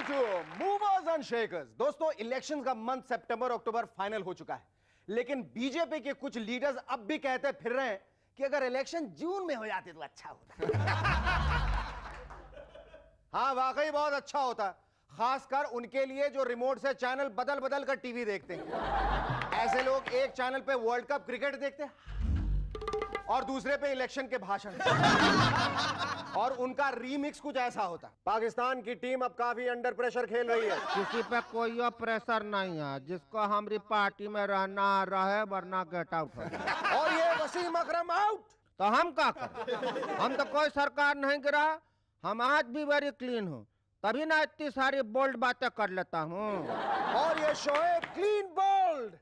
To movers and shakers. दोस्तों, election का month सितंबर अक्टूबर फाइनल हो चुका है, लेकिन बीजेपी के कुछ लीडर्स अब भी कहते फिर रहे हैं कि अगर इलेक्शन जून में हो जाते तो अच्छा होता। हाँ, वाकई बहुत अच्छा होता, खासकर उनके लिए जो रिमोट से चैनल बदल बदल कर टीवी देखते हैं। ऐसे लोग एक चैनल पे वर्ल्ड कप क्रिकेट देखते हैं और दूसरे पे इलेक्शन के भाषण और उनका रीमिक्स कुछ ऐसा होता। पाकिस्तान की टीम अब काफी अंडर प्रेशर खेल रही है। किसी पे कोई प्रेशर नहीं है, जिसको हमारी पार्टी में रहना रहे, वरना गेट आउट। और ये वसीम अकरम आउट, तो हम क्या करें? हम तो कोई सरकार नहीं गिरा, हम आज भी वेरी क्लीन हूँ, तभी ना इतनी सारी बोल्ड बातें कर लेता हूँ। और ये शोएब क्लीन बोल्ड।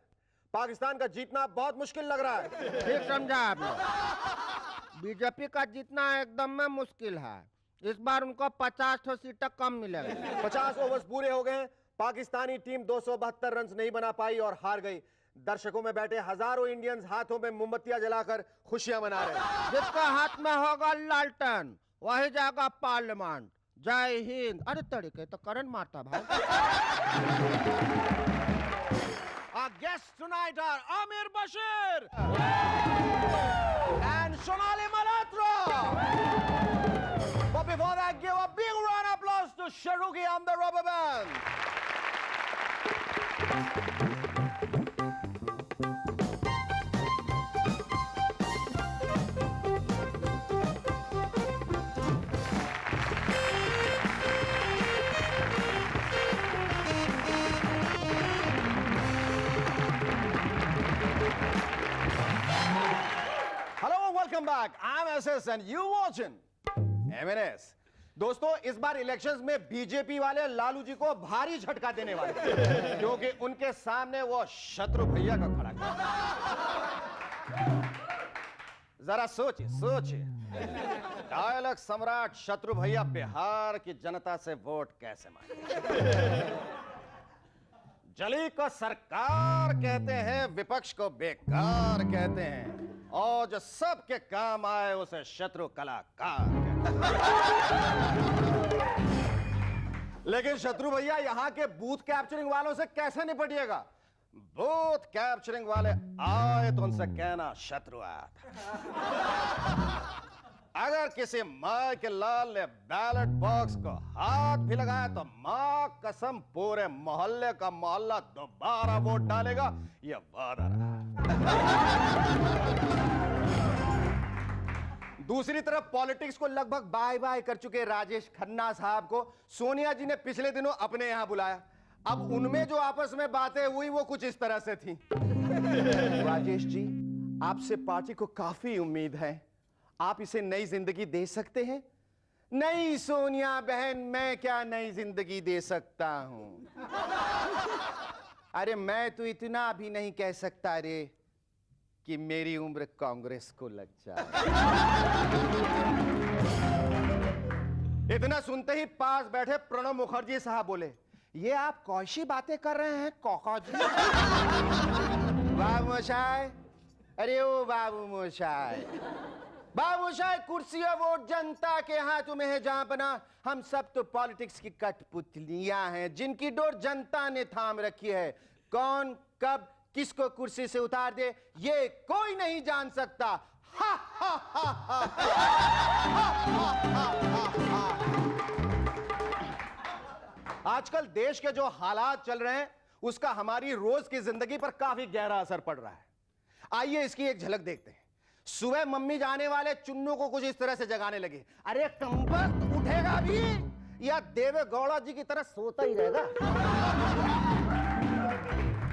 पाकिस्तान का जीतना बहुत मुश्किल लग रहा है। ठीक समझा आपने। बीजेपी का जीतना एकदम में मुश्किल है। इस बार उनको 50 सीटें कम मिलेगा। 50 ओवर्स पूरे हो गए। पाकिस्तानी टीम 272 रन नहीं बना पाई और हार गई। दर्शकों में बैठे हजारों इंडियंस हाथों में मोमबत्तियां जलाकर खुशियां मना रहे हैं। जिसका हाथ में होगा लालटेन वही जाएगा पार्लियामेंट। जय हिंद। अरे तड़के तो करंट मारता भाई। Our guests tonight are Amir Bashir and Sonali Malhotra. But before that, give a big round of applause to Sharuki on the rubber band. Welcome back. I'm SS and you watching MNS. दोस्तों, इस बार elections में BJP वाले लालू जी को भारी झटका देने वाले, क्योंकि उनके सामने वो शत्रु भैया का खड़ा है। जरा सोचिए, डायलॉग सम्राट शत्रु भैया बिहार की जनता से वोट कैसे मांगे। जली को सरकार कहते हैं, विपक्ष को बेकार कहते हैं, और जो सबके काम आए उसे शत्रु कलाकार कहते हैं। लेकिन शत्रु भैया यहाँ के बूथ कैप्चरिंग वालों से कैसे निपटिएगा? बूथ कैप्चरिंग वाले आए तो उनसे कहना शत्रु आया था। अगर किसी माँ के लाल ने बैलेट बॉक्स को हाथ भी लगाया तो माँ कसम पूरे मोहल्ले का मोहल्ला दोबारा वोट डालेगा, यह वादा रहा। दूसरी तरफ पॉलिटिक्स को लगभग बाय बाय कर चुके राजेश खन्ना साहब को सोनिया जी ने पिछले दिनों अपने यहां बुलाया। अब उनमें जो आपस में बातें हुई वो कुछ इस तरह से थी। राजेश जी, आपसे पार्टी को काफी उम्मीद है, आप इसे नई जिंदगी दे सकते हैं। नहीं सोनिया बहन, मैं क्या नई जिंदगी दे सकता हूं। अरे मैं तो इतना भी नहीं कह सकता रे कि मेरी उम्र कांग्रेस को लग जाए। इतना सुनते ही पास बैठे प्रणब मुखर्जी साहब बोले, ये आप कौशी बातें कर रहे हैं कौका जी। बाबू मोशाय, अरे ओ बाबू मोशाय, बाबूशाह, कुर्सी और वोट जनता के हाथों में है जहां बना। हम सब तो पॉलिटिक्स की कठपुतलियां हैं जिनकी डोर जनता ने थाम रखी है। कौन कब किसको कुर्सी से उतार दे ये कोई नहीं जान सकता। हा हा हा हा हा। आजकल देश के जो हालात चल रहे हैं उसका हमारी रोज की जिंदगी पर काफी गहरा असर पड़ रहा है। आइए इसकी एक झलक देखते हैं। सुबह मम्मी जाने वाले चुन्नू को कुछ इस तरह से जगाने लगे, अरे कमबख्त उठेगा भी या देवे गौड़ा जी की तरह सोता ही रहेगा।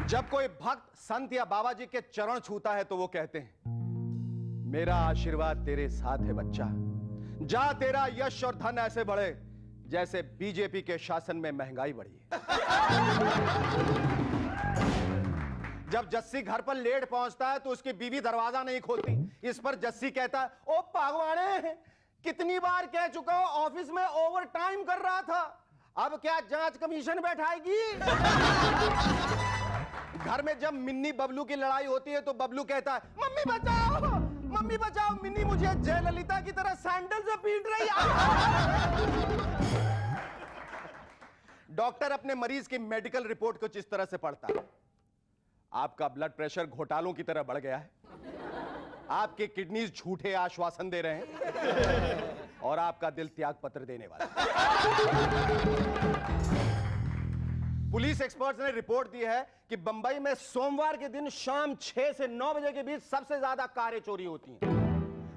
जब कोई भक्त संत या बाबा जी के चरण छूता है तो वो कहते हैं, मेरा आशीर्वाद तेरे साथ है बच्चा, जा तेरा यश और धन ऐसे बढ़े जैसे बीजेपी के शासन में महंगाई बढ़ी है। जब जस्सी घर पर लेट पहुंचता है तो उसकी बीवी दरवाजा नहीं खोलती। इस पर जस्सी कहता है, ओ पागवाने, कितनी बार कह चुका हूं ऑफिस में ओवर टाइम कर रहा था, अब क्या जांच कमीशन बैठाएगी। घर में जब मिन्नी बबलू की लड़ाई होती है तो बबलू कहता है, मम्मी बचाओ, मम्मी बचाओ, मिन्नी मुझे जयललिता की तरह सैंडल से पीट रही है। डॉक्टर अपने मरीज की मेडिकल रिपोर्ट कुछ इस तरह से पढ़ता है। आपका ब्लड प्रेशर घोटालों की तरह बढ़ गया है, आपके किडनीज झूठे आश्वासन दे रहे हैं और आपका दिल त्याग पत्र देने वाला है। पुलिस एक्सपर्ट्स ने रिपोर्ट दी है कि बंबई में सोमवार के दिन शाम 6 से 9 बजे के बीच सबसे ज्यादा कारें चोरी होती हैं।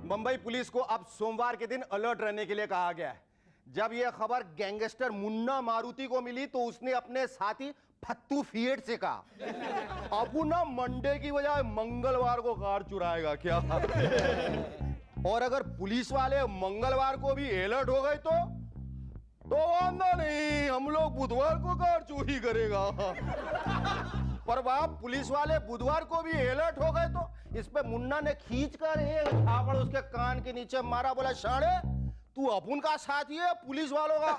बंबई पुलिस को अब सोमवार के दिन अलर्ट रहने के लिए कहा गया है। जब यह खबर गैंगस्टर मुन्ना मारुति को मिली तो उसने अपने साथी फत्तू फिएट से कहा, अब ना मंडे की बजाय मंगलवार को कार चुराएगा क्या? और अगर पुलिस वाले मंगलवार को भी अलर्ट हो गए तो वादा नहीं, हम लोग बुधवार को कार चोरी करेगा। पर बाप पुलिस वाले बुधवार को भी अलर्ट हो गए तो इस पे मुन्ना ने खींचकर एक झापड़ उसके कान के नीचे मारा, बोला साढ़े तू अपुन का साथी है पुलिस वालों का।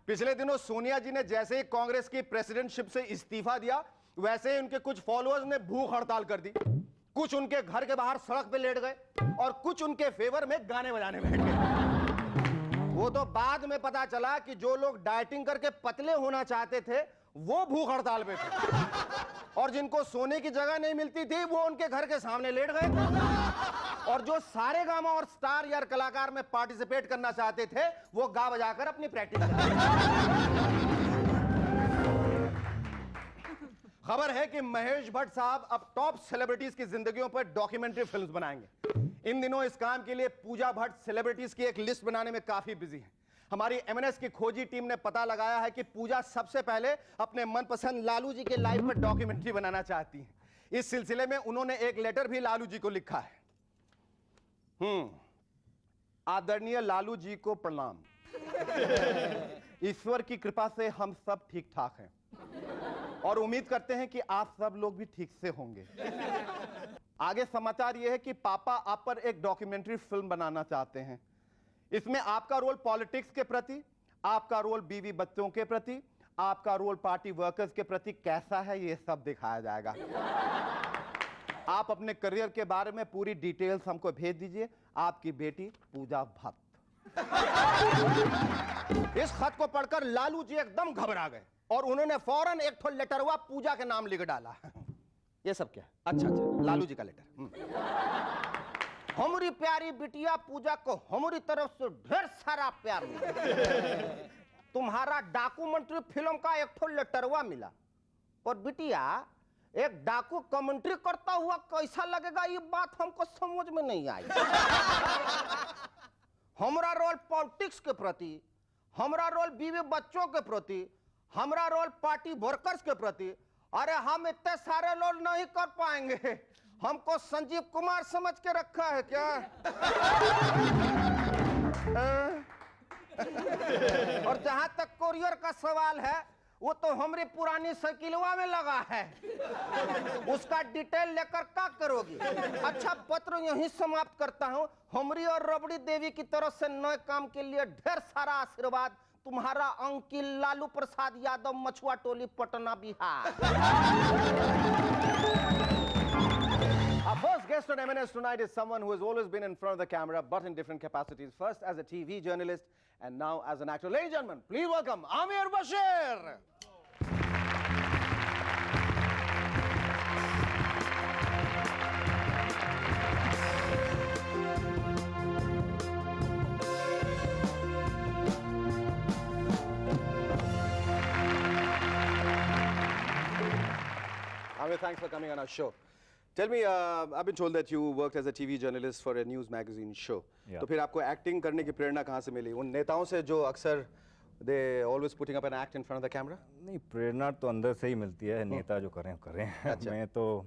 पिछले दिनों सोनिया जी ने जैसे ही कांग्रेस की प्रेसिडेंटशिप से इस्तीफा दिया वैसे ही उनके कुछ फॉलोअर्स ने भूख हड़ताल कर दी। कुछ उनके घर के बाहर सड़क पे लेट गए और कुछ उनके फेवर में गाने बजाने बैठ गए। वो तो बाद में पता चला कि जो लोग डाइटिंग करके पतले होना चाहते थे वो भूख हड़ताल पे थे और जिनको सोने की जगह नहीं मिलती थी वो उनके घर के सामने लेट गए और जो सारे गामा और स्टार यार कलाकार में पार्टिसिपेट करना चाहते थे वो गा बजाकर अपनी प्रैक्टिस कर। खबर है कि महेश भट्ट साहब अब टॉप सेलिब्रिटीज की जिंदगियों पर डॉक्यूमेंट्री फिल्म्स बनाएंगे। इन दिनों इस काम के लिए पूजा भट्ट सेलिब्रिटीज की एक लिस्ट बनाने में काफी बिजी है। हमारी एमएनएस की खोजी टीम ने पता लगाया है कि पूजा सबसे पहले अपने मनपसंद लालू जी के लाइफ पर डॉक्यूमेंट्री बनाना चाहती हैं। इस सिलसिले में उन्होंने एक लेटर भी लालू जी को लिखा है। आदरणीय लालू जी को प्रणाम। ईश्वर की कृपा से हम सब ठीक ठाक हैं और उम्मीद करते हैं कि आप सब लोग भी ठीक से होंगे। आगे समाचार यह है कि पापा आप पर एक डॉक्यूमेंट्री फिल्म बनाना चाहते हैं। इसमें आपका रोल पॉलिटिक्स के प्रति, आपका रोल बीवी बच्चों के प्रति, आपका रोल पार्टी वर्कर्स के प्रति कैसा है ये सब दिखाया जाएगा। आप अपने करियर के बारे में पूरी डिटेल्स हमको भेज दीजिए। आपकी बेटी पूजा भट्ट। इस खत को पढ़कर लालू जी एकदम घबरा गए और उन्होंने फौरन एक ठो लेटरवा पूजा के नाम लिख डाला। ये सब क्या है? अच्छा लालू जी का लेटर। हमारी प्यारी बिटिया पूजा को हमारी तरफ से ढेर सारा प्यार मिला। तुम्हारा डॉक्यूमेंट्री फिल्म का एक ठो लेटरवा मिला और बिटिया एक डाकू कमेंट्री करता हुआ कैसा लगेगा ये बात हमको समझ में नहीं आई। हमारा रोल पॉलिटिक्स के प्रति, हमारा रोल बीवी बच्चों के प्रति, हमारा रोल पार्टी वर्कर्स के प्रति, अरे हम इतने सारे रोल नहीं कर पाएंगे। हमको संजीव कुमार समझ के रखा है क्या? और जहां तक कोरियर का सवाल है वो तो हमारी पुरानी साइकिलवा में लगा है, उसका डिटेल लेकर क्या करोगी? अच्छा पत्र यहीं समाप्त करता हूं। हमारी और रबड़ी देवी की तरफ से नए काम के लिए ढेर सारा आशीर्वाद। तुम्हारा uncle Lalu Prasad Yadav, Machhua Toli, Patna, Bihar. Our first guest on M&S tonight is someone who has always been in front of the camera, but in different capacities. First as a TV journalist, and now as an actor. Ladies and gentlemen, please welcome Amir Bashir. Amir, thanks for coming on our show. Tell me, I've been told that you worked as a TV journalist for a news magazine show. Yeah. तो फिर आपको acting करने की प्रेरणा कहाँ से मिली? उन नेताओं से जो अक्सर they always putting up an act in front of the camera? नहीं, प्रेरणा तो अंदर से ही मिलती है। नेता जो करें अच्छा। मैं तो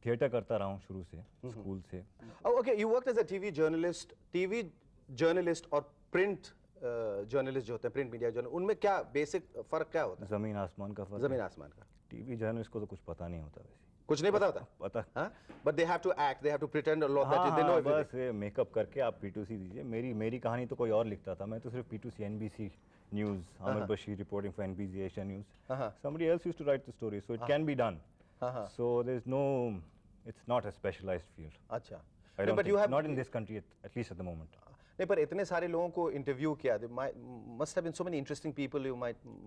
थिएटर करता रहा हूँ शुरू से, स्कूल से। Oh, okay. You worked as a TV journalist और print journalist जो होते हैं, print media journalist, उनमें क्या basic फर्क क्या होता है? जमीन आसमान का फर्क। जमीन आसमान का। टीवी जर्नलिस्ट को तो कुछ पता नहीं होता वैसे। कुछ नहीं पता होता? पता। हाँ? But they have to act, they have to pretend a lot that they know everything. बस मेकअप करके आप P2C दीजिए। मेरी कहानी तो कोई और लिखता था। मैं तो सिर्फ P2C, NBC News, Amir Bashir reporting for NBC, Asia News. Somebody else used to write the story, so it can be done. So there's no, it's not a specialized field. अच्छा. I No, don't but think, you have not in this country at least at the moment. नहीं, पर इतने सारे लोगों को interview किया, must have been so many interesting people you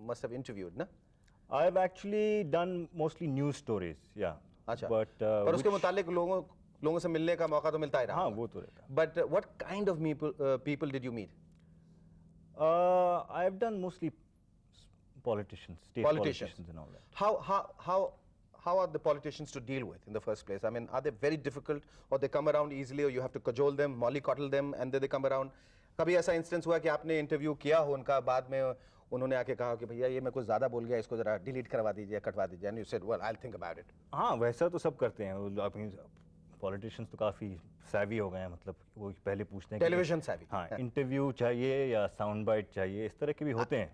must have interviewed, ना? I've actually done mostly news stories, yeah. अच्छा. But पर उसके मुतालिक लोगों से मिलने का मौका तो मिलता ही रहा. हाँ, वो तो रहता. But what kind of people did you meet? I've done mostly politicians, state politicians and all that. How are the politicians to deal with in the first place? I mean, are they very difficult, or they come around easily, or you have to cajole them, mollycoddle them, and then they come around? कभी ऐसा instance हुआ कि आपने interview किया हो उनका, बाद में उन्होंने आके कहा कि भैया ये मैं कुछ ज़्यादा बोल गया, इसको ज़रा डिलीट करवा दीजिए, कटवा दीजिए, and you said, well, I'll think about it. हाँ, वैसा तो सब करते हैं. अपनी पॉलिटिशियंस तो काफ़ी savvy हो गए हैं, मतलब वो पहले पूछते हैं टेलीविजन savvy. हाँ, इंटरव्यू चाहिए या साउंड बाइट चाहिए, इस तरह के भी होते हैं.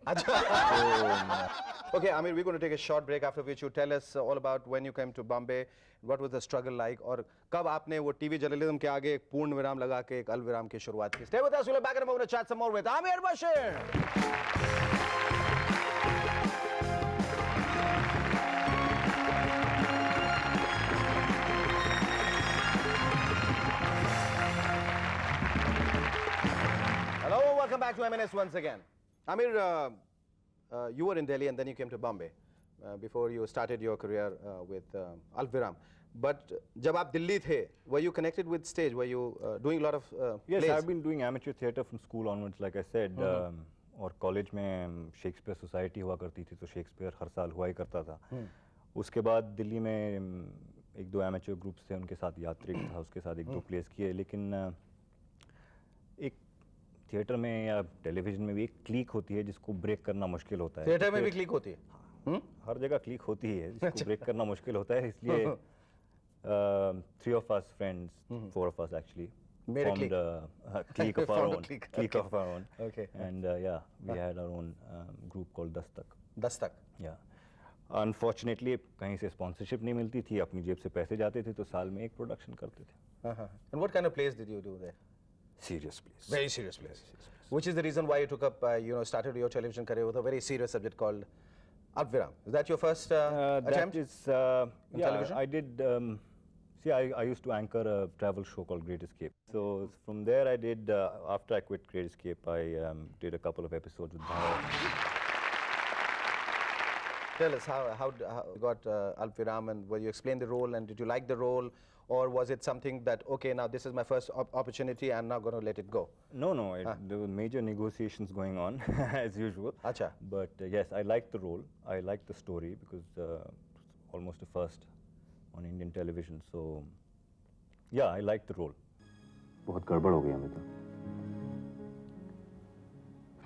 Okay, Amir, we're going to take a short break, after which you tell us all about when you came to Bombay, what was the struggle like, और कब आपने वो टीवी जर्नलिज्म के आगे एक पूर्ण विराम लगा के एक अल्पविराम की शुरुआत की. Stay with us, we'll be back in a moment to chat some more with Amir Bashir. Hello, welcome back to MNS once again. Amir, you were in Delhi and then you came to Bombay before you started your career with Alviram. But जब आप दिल्ली थे, were you connected with stage? Were you doing a lot of Yes, plays? I've been doing amateur theatre from school onwards, like I said. और college में Shakespeare society हुआ करती थी, तो Shakespeare हर साल हुआ ही करता था. उसके बाद दिल्ली में एक दो एमेच्योर ग्रुप्स थे, उनके साथ यात्रिक था, उसके साथ एक दो प्लेस किए. लेकिन एक थिएटर में या टेलीविजन में भी एक क्लिक होती है जिसको ब्रेक करना मुश्किल होता है. थिएटर में भी क्लिक होती है? हर जगह क्लिक होती है जिसको ब्रेक करना मुश्किल होता है. इसलिए 3 of us friends, 4 of us actually, Made a formed a clique of our Formed a own. clique, Clique okay. of our own. Okay. And yeah, we had our own group called Dastak. Dastak. Yeah. Unfortunately, कहीं से sponsorship नहीं मिलती थी, अपनी जेब से पैसे जाते थे, तो साल में एक प्रोडक्शन करते थे. And what kind of plays did you do there? Serious please. Very serious plays. Which is the reason why you took up, started your television career with a very serious subject called Alviram. Is that your first attempt? That is, yeah, television? I did, see, I used to anchor a travel show called Great Escape. So from there I did, after I quit Great Escape, I did a couple of episodes with Bharat. Tell us how you got Alviram, and will you explain the role, and did you like the role, or was it something that, okay, now this is my first opportunity, I'm not going to let it go? No, there were major negotiations going on, as usual. Acha. But yes, I liked the role, I liked the story, because almost the first on Indian television, so yeah, I liked the role. बहुत गड़बड़ हो गया मित्र.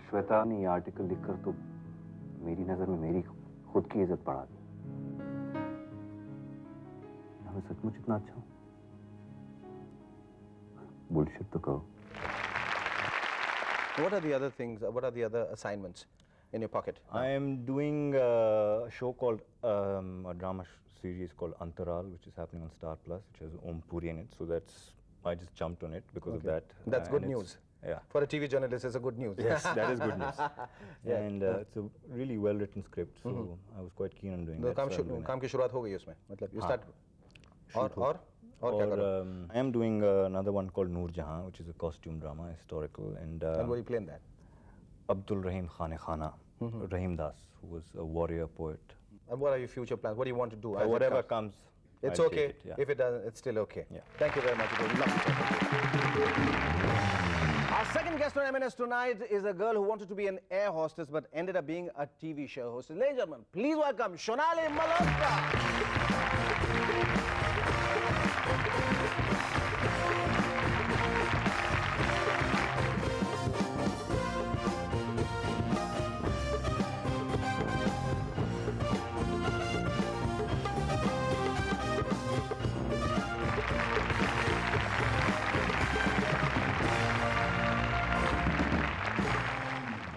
श्वेता ने ये article लिखकर तो मेरी नजर में मेरी खुद की इज्जत बढ़ा दी. मैं सचमुच इतना अच्छा हूँ? बुलशिट तो कहो. What are the other things, what are the other assignments in your pocket? I am doing a show called, a drama series called Antaral, which is happening on Star Plus, which has Om Puri in it. So I just jumped on it because of that. That's good and news. Yeah. For a TV journalist, it's a good news. Yes, that is good news. And it's a really well-written script, so I was quite keen on doing that. काम की शुरुआत हो गई उसमें, मतलब you start. और क्या करो? I am doing another one called Noor Jahan, which is a costume drama, historical, and And what are you playing that? Abdul Rahim Khane-Khana, Rahim Das, who was a warrior poet. And what are your future plans? What do you want to do? as it Whatever comes? comes, It's I'll okay. take it, yeah. If it doesn't, it's still okay. Yeah. Thank you very much. It was lovely talking to you. Our second guest on MNS tonight is a girl who wanted to be an air hostess but ended up being a TV show host. Ladies and gentlemen, please welcome Shonali Malhotra.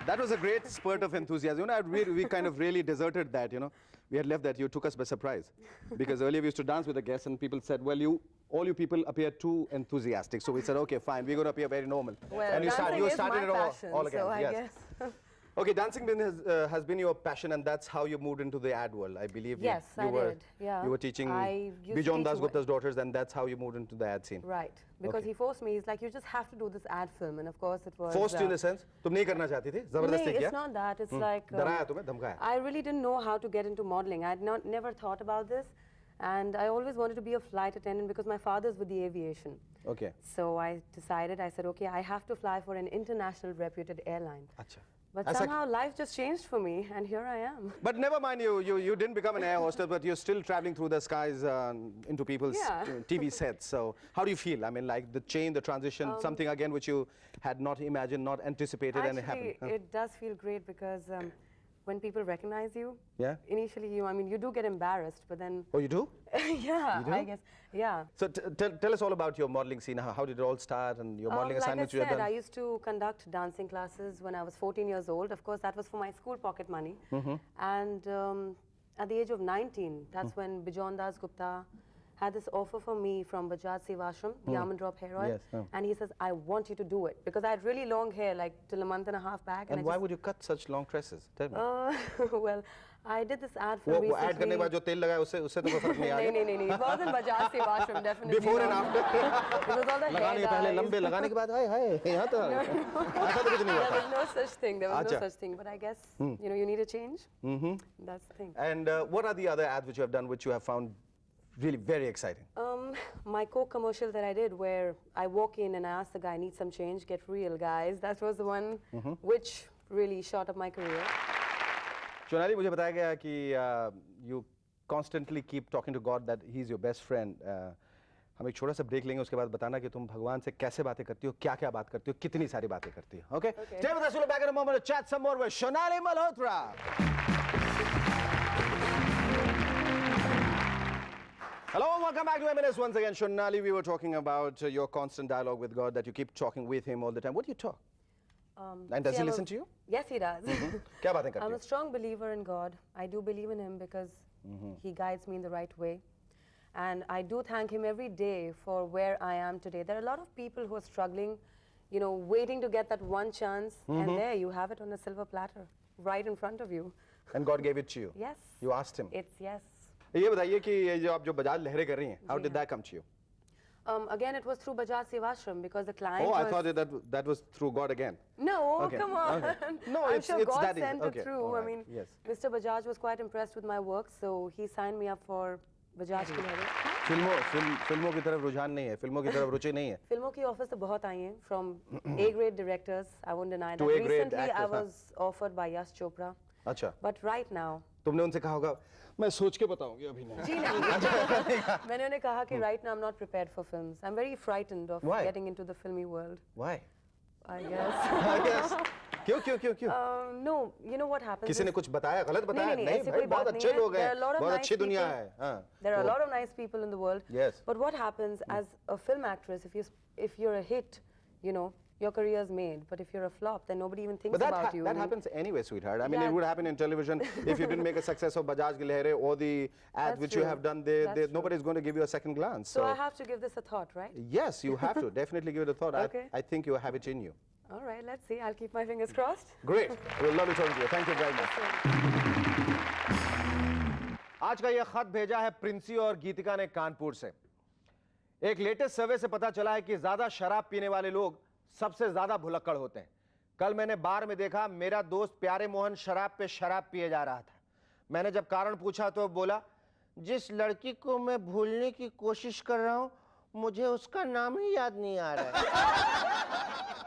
That was a great spurt of enthusiasm. You know, we kind of really deserted that, you know. We had left that. You took us by surprise. Because earlier we used to dance with the guests and people said, well, all you people appear too enthusiastic. So we said, okay, fine, we're going to appear very normal. Well, and you dancing started is it my passion, all again. so I Yes. guess. Okay, dancing has been your passion, and that's how you moved into the ad world, I believe. Yes, you I were, did, yeah. You were teaching I used to Bijon teach Das in Gupta's daughters, and that's how you moved into the ad scene. Right, because Okay. he forced me. He's like, you just have to do this ad film, and of course it was. Forced you in the sense, तुम नहीं करना चाहती थी, जबरदस्ती No, किया? it's not that. It's like डराया तुम्हें, धमकाया? I really didn't know how to get into modeling. I'd never thought about this, and I always wanted to be a flight attendant because my father's with the aviation. Okay. So I decided. I said, okay, I have to fly for an international reputed airline. अच्छा. But ऐसा- somehow life just changed for me, and here I am. But never mind, you didn't become an air hostess, but you're still traveling through the skies into people's Yeah. TV sets. So how do you feel? I mean, like the change, the transition, something again which you had not imagined, not anticipated, and it happened. Actually, it does feel great because when people recognize you, Yeah? initially you do get embarrassed, but then Oh, you do? yeah, You do? I guess, yeah. So tell us all about your modeling scene. How did it all start and your modeling Like I assignments you had said, done? I used to conduct dancing classes when I was 14 years old. Of course, that was for my school pocket money. Mm-hmm. And at the age of 19, that's when Bijon Das Gupta had this offer for me from Bajaj Sevashram, the almond drop hair oil. Yes, And he says, I want you to do it. Because I had really long hair, like till a month and a half back. And I why just, would you cut such long tresses? Tell me. well, I did this ad वो film ad करने के बाद recently. जो तेल लगाया उससे तो कोई फर्क नहीं आ No, गया? no. It wasn't Bajaj Sevashram, definitely Before and not. after. It was all the लगाने के hair पहले dyes. लंबे, लगाने के बाद हाय हाय यहाँ तो ऐसा तो कुछ नहीं There हुआ. was no such thing. There was Acha. no such thing. But I guess, you need a change. That's the thing. And what are the other ads which you have done which you have found really very exciting? My Coke commercial that I did where I walk in and I ask the guy, need some change, get real, guys. That was the one which really shot up my career. Shonali, मुझे बताया गया कि you constantly keep talking to God that He's your best friend. हम एक छोटा सा break लेंगे उसके बाद बताना कि तुम भगवान से कैसे बातें करती हो, क्या क्या बात करती हो, कितनी सारी बातें करती हो. Okay? Stay with us. We'll be back in a moment to chat some more with Shonali Malhotra. Hello and welcome back to M&S once again. Shonali, we were talking about your constant dialogue with God, that you keep talking with Him all the time. What do you talk? And does see, He I'm a- listen to you? Yes, he does. क्या बातें करती I'm हो? a strong believer in God. I do believe in Him because He guides me in the right way. And I do thank Him every day for where I am today. There are a lot of people who are struggling, waiting to get that one chance. And there you have it on a silver platter, right in front of you. And God gave it to you. Yes. You asked Him. It's yes. ये बताइए कि ये जो आप जो बजाज लहरें कर रही हैं, how did that come to you? Again, it was through Bajaj Sevashram because the client Oh, I was... thought that was through God again. No, Okay, come on. okay. No, I'm it's- sure it's God that easy. sent Okay, it through. all I right, mean, yes. Mr. Bajaj was quite impressed with my work, so he signed me up for Bajaj Kilere. फिल्मों की तरफ रुझान नहीं है, फिल्मों की तरफ रुचि नहीं है. फिल्मों की ऑफर्स तो बहुत आई हैं from A-grade directors. I won't deny To that. A-grade Recently, I actors, huh? was offered by Yash Chopra. अच्छा, But right now, तुमने उनसे कहा होगा, मैं सोच के बताऊंगी अभी नहीं. जी नहीं. मैंने उन्हें कहा कि right now I'm not prepared for films. I'm very frightened of Why? getting into the filmy world. Why? I guess. Yes. क्यों? No, you know what happens? किसी ने is- कुछ बताया, गलत बताया? नहीं, नहीं ऐसी भाई, कोई बहुत बात अच्छे नहीं है. लोग There हैं, are a lot of बहुत nice अच्छी दुनिया people. है. हाँ. There are a तो- lot of nice people in the world. Yes. But what happens as a film actress, if you're a hit, your career's made. But if you're a flop, then nobody even thinks But about you. that happens anyway, sweetheart. I mean, Yeah. it would happen in television if you didn't make a success of Bajaj Ki Lehre or the ads That's which you true. have done. That's true. Nobody's going to give you a second glance. So I have to give this a thought, right? Yes, you have to definitely give it a thought. Okay. I think you have it in you. All right, let's see. I'll keep my fingers crossed. Great. We'll love talking to you. Thank you very much. आज का ये खत भेजा है प्रिंसी और गीतिका ने कानपुर से. एक लेटेस्ट सर्वे से पता चला है कि ज्यादा शराब पीने वाले लोग सबसे ज्यादा भुलक्कड़ होते हैं. कल मैंने बार में देखा मेरा दोस्त प्यारे मोहन शराब पे शराब पिए जा रहा था. मैंने जब कारण पूछा तो बोला, जिस लड़की को मैं भूलने की कोशिश कर रहा हूं मुझे उसका नाम ही याद नहीं आ रहा है.